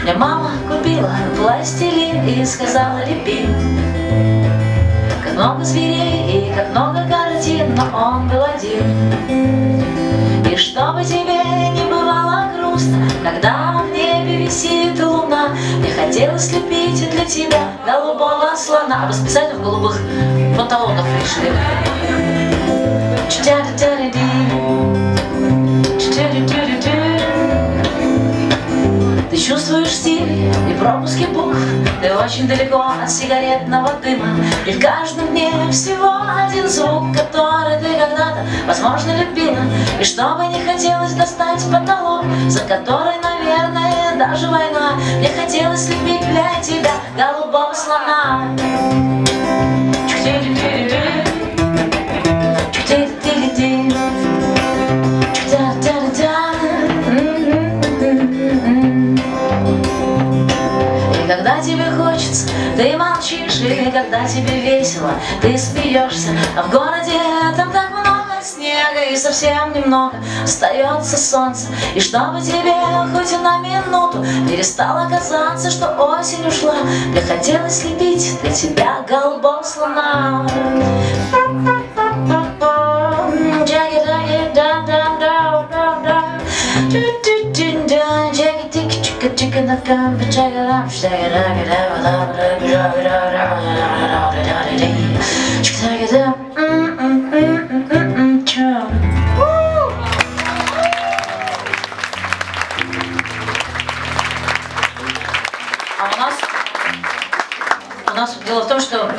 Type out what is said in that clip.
Мне мама купила пластилин и сказала: лепи. Как много зверей и как много картин, но он был один. И чтобы тебе не бывало грустно, когда в небе висит луна, мне хотелось лепить для тебя голубого слона. А вы специально в голубых панталонах пришли? Ты чувствуешь стиль и пропуски букв, ты очень далеко от сигаретного дыма. И в каждом дне всего один звук, который ты когда-то, возможно, любила. И чтобы не хотелось достать потолок, за который, наверное, даже война, мне хотелось лепить для тебя голубого слона. Когда тебе хочется, ты молчишь, и когда тебе весело, ты смеешься. А в городе там так много снега, и совсем немного остается солнце. И чтобы тебе хоть и на минуту перестало казаться, что осень ушла, мне хотелось лепить для тебя голубого слона. А у нас дело в том, что